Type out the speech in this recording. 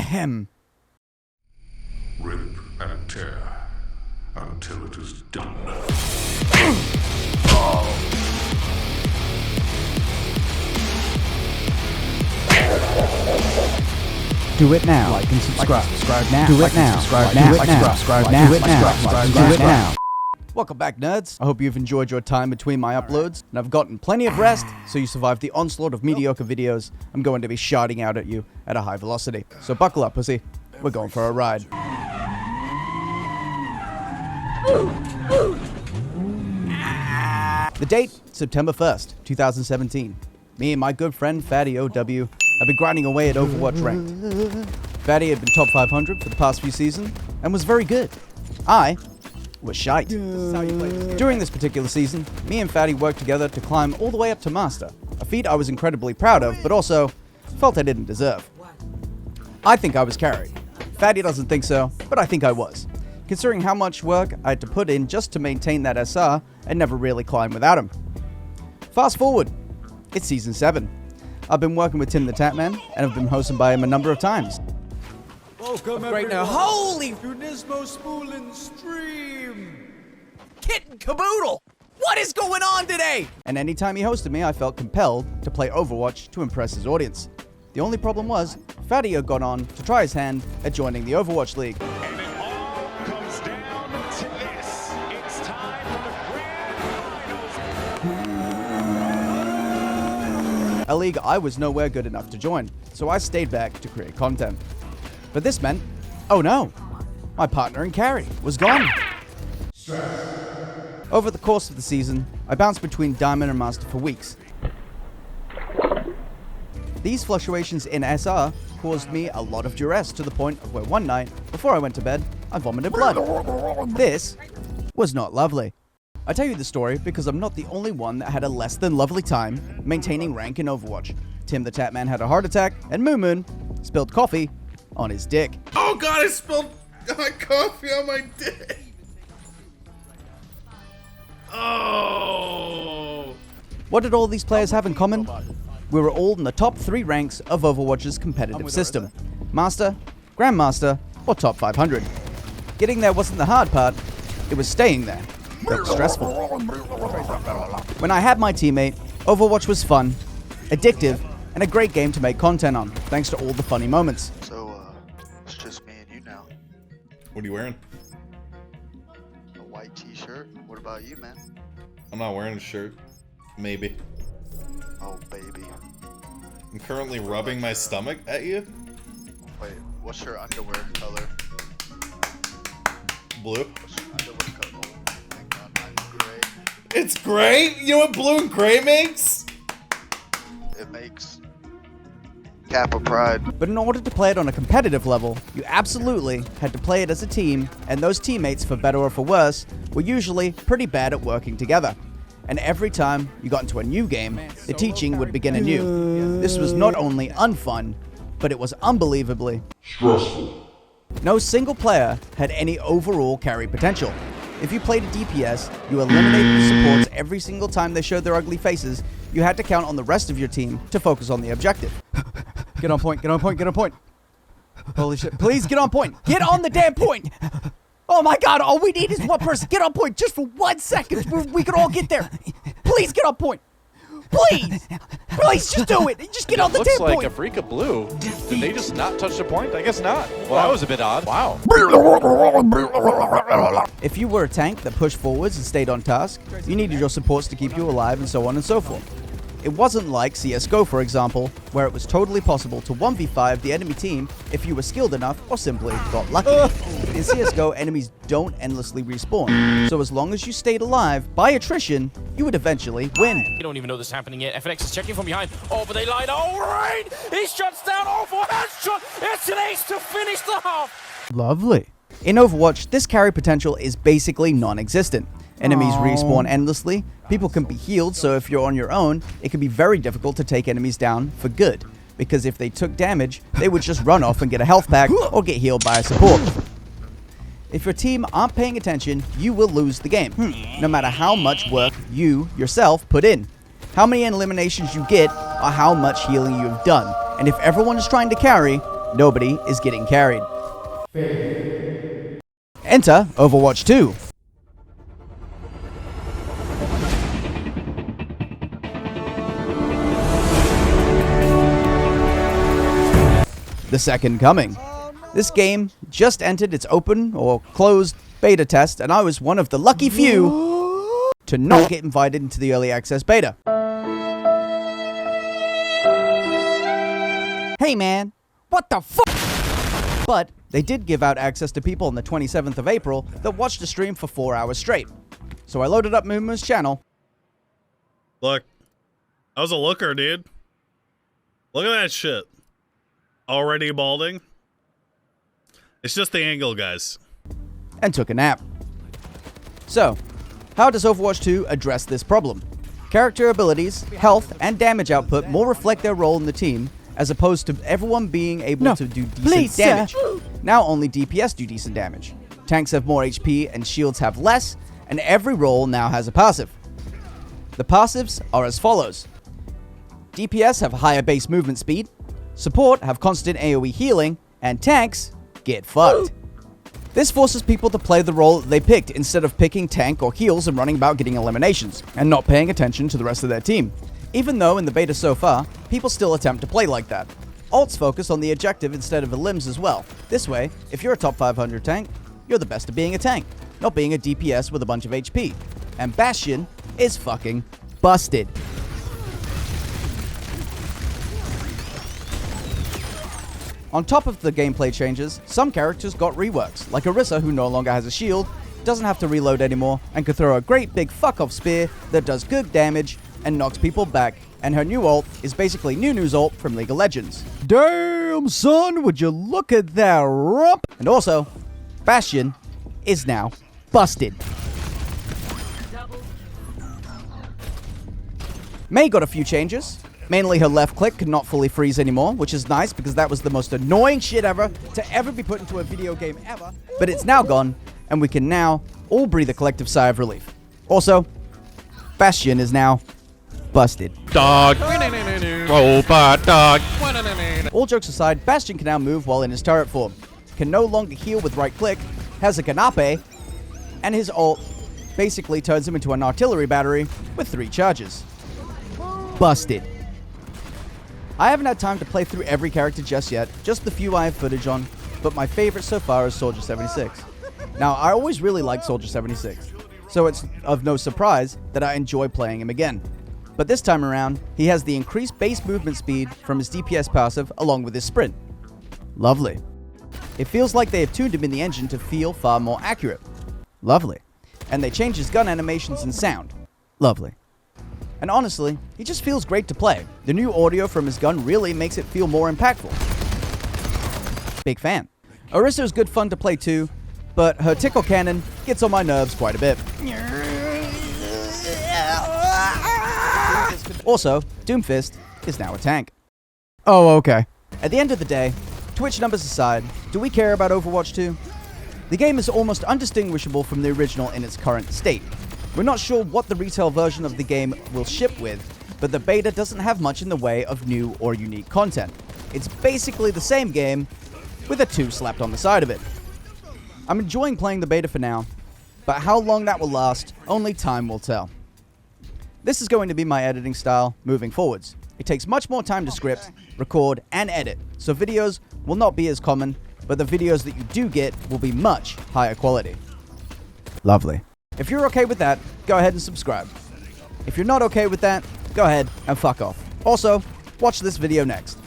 Ahem. Rip and tear until it is done. Do it now. Like and subscribe. Subscribe now. Do it now. Subscribe now. Subscribe now. Do it now. Do it now. Welcome back, nerds. I hope you've enjoyed your time between my uploads, and I've gotten plenty of rest, so you survived the onslaught of mediocre videos I'm going to be shouting out at you at a high velocity. So buckle up, pussy. We're going for a ride. The date, September 1st, 2017. Me and my good friend Fatty OW have been grinding away at Overwatch ranked. Fatty had been top 500 for the past few seasons and was very good. I was shite. During this particular season, me and Fatty worked together to climb all the way up to Master, a feat I was incredibly proud of, but also felt I didn't deserve. I think I was carried. Fatty doesn't think so, but I think I was, considering how much work I had to put in just to maintain that SR and never really climb without him. Fast forward, it's season 7. I've been working with Tim the Tatman, and I've been hosted by him a number of times. Welcome right now. Holy to Nismospoolin stream! Kit and caboodle! What is going on today? And anytime he hosted me, I felt compelled to play Overwatch to impress his audience. The only problem was, Fatty had gone on to try his hand at joining the Overwatch League. And it all comes down to this. It's time for the grand finals. A league I was nowhere good enough to join, so I stayed back to create content. But this meant, oh no, my partner in carry was gone. Over the course of the season, I bounced between Diamond and Master for weeks. These fluctuations in SR caused me a lot of duress to the point of where one night, before I went to bed, I vomited blood. This was not lovely. I tell you the story because I'm not the only one that had a less than lovely time maintaining rank in Overwatch. Tim the Tatman had a heart attack, and Moonmoon spilled coffee on his dick. Oh god, I spilled coffee on my dick. Oh. What did all these players have in common? We were all in the top 3 ranks of Overwatch's competitive system. Master, Grandmaster, or top 500. Getting there wasn't the hard part, it was staying there. That was stressful. When I had my teammate, Overwatch was fun, addictive, and a great game to make content on, thanks to all the funny moments. So, it's just me and you now. What are you wearing? A white t-shirt? What about you, man? I'm not wearing a shirt. Maybe. Oh, baby. I'm currently rubbing my stomach at you. Wait, what's your underwear color? Blue. What's your underwear color? Oh, thank God, mine's gray. It's gray? You know what blue and gray makes? It makes Kappa Pride. But in order to play it on a competitive level, you absolutely had to play it as a team, and those teammates, for better or for worse, were usually pretty bad at working together. And every time you got into a new game, the teaching would begin anew. This was not only unfun, but it was unbelievably Stressful. No single player had any overall carry potential. If you played a DPS, you eliminated the supports every single time they showed their ugly faces. You had to count on the rest of your team to focus on the objective. Get on point, get on point, get on point. Holy shit, please get on point. Get on the damn point. Oh my god, all we need is one person. Get on point just for 1 second. We can all get there. Please get on point. Please. Please, just do it. Just get on the damn point. Looks like a freak of blue. Did they just not touch the point? I guess not. Well, that was a bit odd. Wow. If you were a tank that pushed forwards and stayed on task, you needed your supports to keep you alive and so on and so forth. It wasn't like CSGO, for example, where it was totally possible to 1v5 the enemy team if you were skilled enough or simply got lucky. In CSGO, enemies don't endlessly respawn, so as long as you stayed alive, by attrition, you would eventually win. You don't even know this is happening yet. FNX is checking from behind. Oh, but they line. Oh, right! He shuts down Overwatch. Headshot. It's an ace to finish the half. Lovely. In Overwatch, this carry potential is basically non-existent. Enemies respawn endlessly, people can be healed, so if you're on your own, it can be very difficult to take enemies down for good, because if they took damage, they would just run off and get a health pack or get healed by a support. If your team aren't paying attention, you will lose the game, no matter how much work you, yourself, put in. How many eliminations you get are how much healing you have done, and if everyone is trying to carry, nobody is getting carried. Enter Overwatch 2. The Second Coming. This game just entered its open or closed beta test, and I was one of the lucky few to not get invited into the early access beta. Hey man, what the fuck? But they did give out access to people on the 27th of April that watched the stream for 4 hours straight. So I loaded up moonmoon's channel. Look, I was a looker, dude. Look at that shit. Already balding. It's just the angle, guys. And took a nap. So, how does Overwatch 2 address this problem? Character abilities, health, and damage output more reflect their role in the team, as opposed to everyone being able to do decent damage. Now only DPS do decent damage. Tanks have more HP and shields have less, and every role now has a passive. The passives are as follows. DPS have higher base movement speed, support have constant AoE healing, and tanks get fucked. This forces people to play the role that they picked instead of picking tank or heals and running about getting eliminations, and not paying attention to the rest of their team. Even though in the beta so far, people still attempt to play like that. Ults focus on the objective instead of the limbs as well. This way, if you're a top 500 tank, you're the best at being a tank, not being a DPS with a bunch of HP. And Bastion is fucking busted. On top of the gameplay changes, some characters got reworks, like Orisa, who no longer has a shield, doesn't have to reload anymore, and can throw a great big fuck-off spear that does good damage and knocks people back, and her new ult is basically Nunu's ult from League of Legends. Damn, son, would you look at that rump? And also, Bastion is now busted. Mei got a few changes. Mainly her left click could not fully freeze anymore, which is nice because that was the most annoying shit ever to ever be put into a video game ever. But it's now gone, and we can now all breathe a collective sigh of relief. Also, Bastion is now busted. Dog. Robot dog. All jokes aside, Bastion can now move while in his turret form, can no longer heal with right click, has a canape, and his ult basically turns him into an artillery battery with 3 charges. Busted. I haven't had time to play through every character just yet, just the few I have footage on, but my favorite so far is Soldier 76. Now, I always really liked Soldier 76, so it's of no surprise that I enjoy playing him again. But this time around, he has the increased base movement speed from his DPS passive along with his sprint. Lovely. It feels like they have tuned him in the engine to feel far more accurate. Lovely. And they changed his gun animations and sound. Lovely. And honestly, he just feels great to play. The new audio from his gun really makes it feel more impactful. Big fan. Orisa is good fun to play too, but her tickle cannon gets on my nerves quite a bit. Also, Doomfist is now a tank. Oh, okay. At the end of the day, Twitch numbers aside, do we care about Overwatch 2? The game is almost undistinguishable from the original in its current state. We're not sure what the retail version of the game will ship with, but the beta doesn't have much in the way of new or unique content. It's basically the same game, with a 2 slapped on the side of it. I'm enjoying playing the beta for now, but how long that will last, only time will tell. This is going to be my editing style moving forwards. It takes much more time to script, record, and edit, so videos will not be as common, but the videos that you do get will be much higher quality. Lovely. If you're okay with that, go ahead and subscribe. If you're not okay with that, go ahead and fuck off. Also, watch this video next.